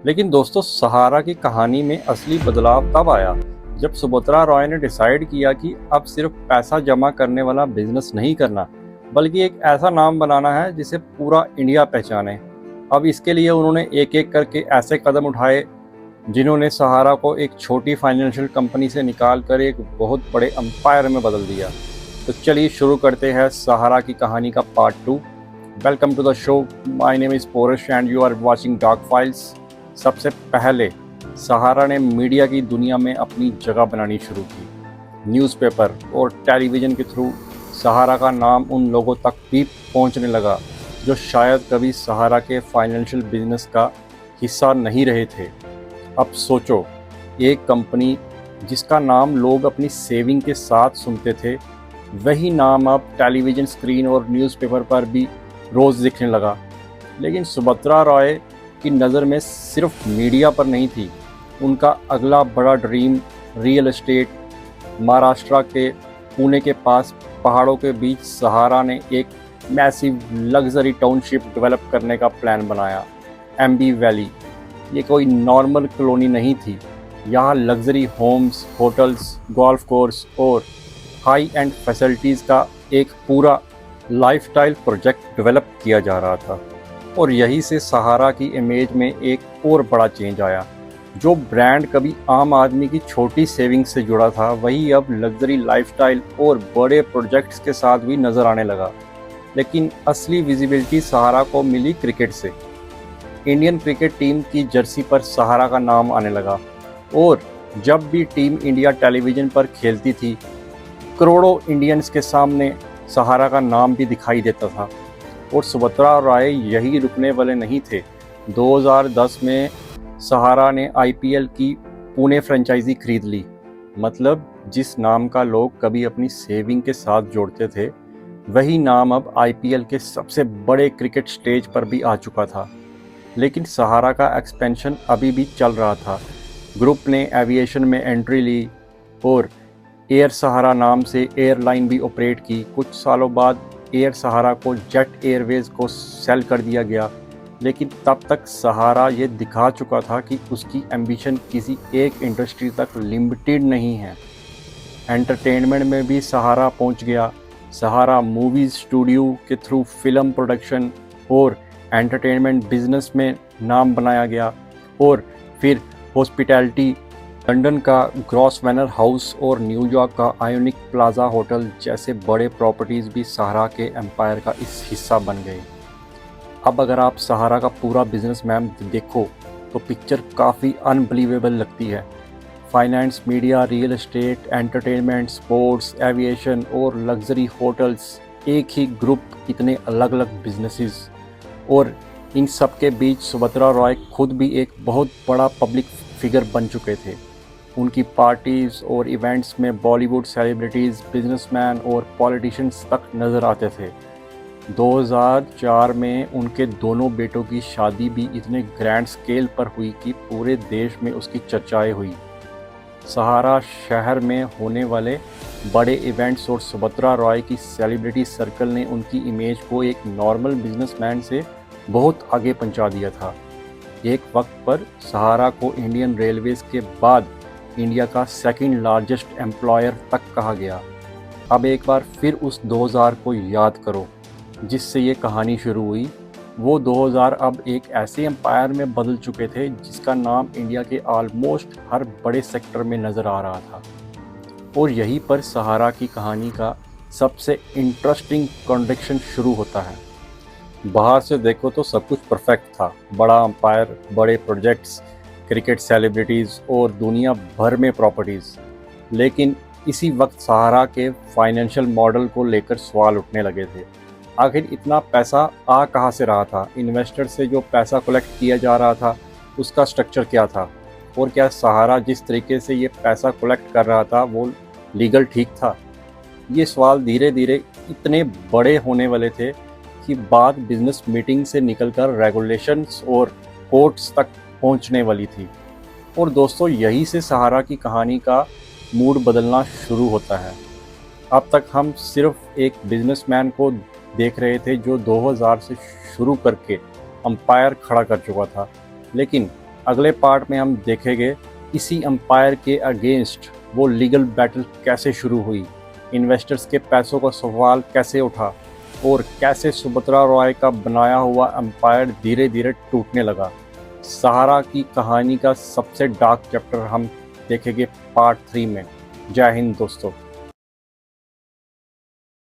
लेकिन दोस्तों, सहारा की कहानी में असली बदलाव तब आया जब सुभद्रा रॉय ने डिसाइड किया कि अब सिर्फ पैसा जमा करने वाला बिजनेस नहीं करना, बल्कि एक ऐसा नाम बनाना है जिसे पूरा इंडिया पहचाने। अब इसके लिए उन्होंने एक एक करके ऐसे कदम उठाए जिन्होंने सहारा को एक छोटी फाइनेंशियल कंपनी से निकाल कर एक बहुत बड़े अंपायर में बदल दिया। तो चलिए शुरू करते हैं सहारा की कहानी का part 2। Welcome to the show. My name is Paurush and you are watching dark files. सबसे पहले सहारा ने मीडिया की दुनिया में अपनी जगह बनानी शुरू की। न्यूज़पेपर और टेलीविज़न के थ्रू सहारा का नाम उन लोगों तक भी पहुंचने लगा जो शायद कभी सहारा के फाइनेंशियल बिजनेस का हिस्सा नहीं रहे थे। अब सोचो, एक कंपनी जिसका नाम लोग अपनी सेविंग के साथ सुनते थे, वही नाम अब टेलीविज़न स्क्रीन और न्यूज़पेपर पर भी रोज़ दिखने लगा। लेकिन सुभद्रा रॉय की नज़र में सिर्फ मीडिया पर नहीं थी। उनका अगला बड़ा ड्रीम रियल एस्टेट। महाराष्ट्र के पुणे के पास पहाड़ों के बीच सहारा ने एक मैसिव लग्जरी टाउनशिप डेवलप करने का प्लान बनाया, एम्बी वैली। ये कोई नॉर्मल कॉलोनी नहीं थी। यहाँ luxury homes, hotels, golf course और हाई एंड फैसिलिटीज़ का एक पूरा लाइफस्टाइल प्रोजेक्ट डेवलप किया जा रहा था। और यही से सहारा की इमेज में एक और बड़ा चेंज आया। जो ब्रांड कभी आम आदमी की छोटी सेविंग्स से जुड़ा था, वही अब लग्जरी लाइफस्टाइल और बड़े प्रोजेक्ट्स के साथ भी नज़र आने लगा। लेकिन असली विजिबिलिटी सहारा को मिली क्रिकेट से। इंडियन क्रिकेट टीम की जर्सी पर सहारा का नाम आने लगा और जब भी टीम इंडिया टेलीविज़न पर खेलती थी, करोड़ों इंडियंस के सामने सहारा का नाम भी दिखाई देता था। और सुभद्रा रॉय यही रुकने वाले नहीं थे। 2010 में सहारा ने आईपीएल की पुणे फ्रेंचाइजी खरीद ली। मतलब जिस नाम का लोग कभी अपनी सेविंग के साथ जोड़ते थे, वही नाम अब आईपीएल के सबसे बड़े क्रिकेट स्टेज पर भी आ चुका था। लेकिन सहारा का एक्सपेंशन अभी भी चल रहा था। ग्रुप ने एविएशन में एंट्री ली और एयर सहारा नाम से एयरलाइन भी ऑपरेट की। कुछ सालों बाद एयर सहारा को जेट एयरवेज को सेल कर दिया गया। लेकिन तब तक सहारा ये दिखा चुका था कि उसकी एम्बिशन किसी एक इंडस्ट्री तक लिमिटेड नहीं है। एंटरटेनमेंट में भी सहारा पहुंच गया। सहारा मूवीज़ स्टूडियो के थ्रू फिल्म प्रोडक्शन और एंटरटेनमेंट बिजनेस में नाम बनाया गया। और फिर हॉस्पिटैलिटी, लंदन का ग्रॉसवेनर हाउस और न्यूयॉर्क का आयोनिक प्लाजा होटल जैसे बड़े प्रॉपर्टीज़ भी सहारा के एम्पायर का इस हिस्सा बन गए। अब अगर आप सहारा का पूरा बिजनेस मैप देखो तो पिक्चर काफ़ी अनबिलीवेबल लगती है। Finance, media, real estate, entertainment, sports, aviation और लग्जरी होटल्स, एक ही ग्रुप, इतने अलग अलग बिजनेसेस। और इन सब के बीच सुभद्रा रॉय खुद भी एक बहुत बड़ा पब्लिक फिगर बन चुके थे। उनकी पार्टीज़ और इवेंट्स में बॉलीवुड सेलिब्रिटीज़, बिजनेसमैन और पॉलिटिशियंस तक नज़र आते थे। 2004 में उनके दोनों बेटों की शादी भी इतने ग्रैंड स्केल पर हुई कि पूरे देश में उसकी चर्चाएं हुई। सहारा शहर में होने वाले बड़े इवेंट्स और सुभद्रा रॉय की सेलिब्रिटी सर्कल ने उनकी इमेज को एक नॉर्मल बिजनेसमैन से बहुत आगे पहुंचा दिया था। एक वक्त पर सहारा को इंडियन रेलवेज़ के बाद इंडिया का सेकंड लार्जेस्ट एम्प्लॉयर तक कहा गया। अब एक बार फिर उस 2000 को याद करो जिससे ये कहानी शुरू हुई। वो 2000 अब एक ऐसे एम्पायर में बदल चुके थे जिसका नाम इंडिया के ऑलमोस्ट हर बड़े सेक्टर में नज़र आ रहा था। और यहीं पर सहारा की कहानी का सबसे इंटरेस्टिंग कॉन्ट्रडिक्शन शुरू होता है। बाहर से देखो तो सब कुछ परफेक्ट था, बड़ा एम्पायर, बड़े प्रोजेक्ट्स, क्रिकेट सेलिब्रिटीज़ और दुनिया भर में प्रॉपर्टीज़। लेकिन इसी वक्त सहारा के फाइनेंशियल मॉडल को लेकर सवाल उठने लगे थे। आखिर इतना पैसा आ कहाँ से रहा था? इन्वेस्टर से जो पैसा कलेक्ट किया जा रहा था उसका स्ट्रक्चर क्या था? और क्या सहारा जिस तरीके से ये पैसा कलेक्ट कर रहा था वो लीगल ठीक था? ये सवाल धीरे धीरे इतने बड़े होने वाले थे कि बात बिजनेस मीटिंग से निकलकर रेगुलेशंस और कोर्ट्स तक पहुंचने वाली थी। और दोस्तों, यही से सहारा की कहानी का मूड बदलना शुरू होता है। अब तक हम सिर्फ एक बिजनेसमैन को देख रहे थे जो 2000 से शुरू करके अंपायर खड़ा कर चुका था। लेकिन अगले पार्ट में हम देखेंगे इसी एम्पायर के अगेंस्ट वो लीगल बैटल कैसे शुरू हुई, इन्वेस्टर्स के पैसों का सवाल कैसे उठा और कैसे सुभद्रा रॉय का बनाया हुआ एम्पायर धीरे धीरे टूटने लगा। सहारा की कहानी का सबसे डार्क चैप्टर हम देखेंगे पार्ट 3 में। जय हिंद दोस्तों।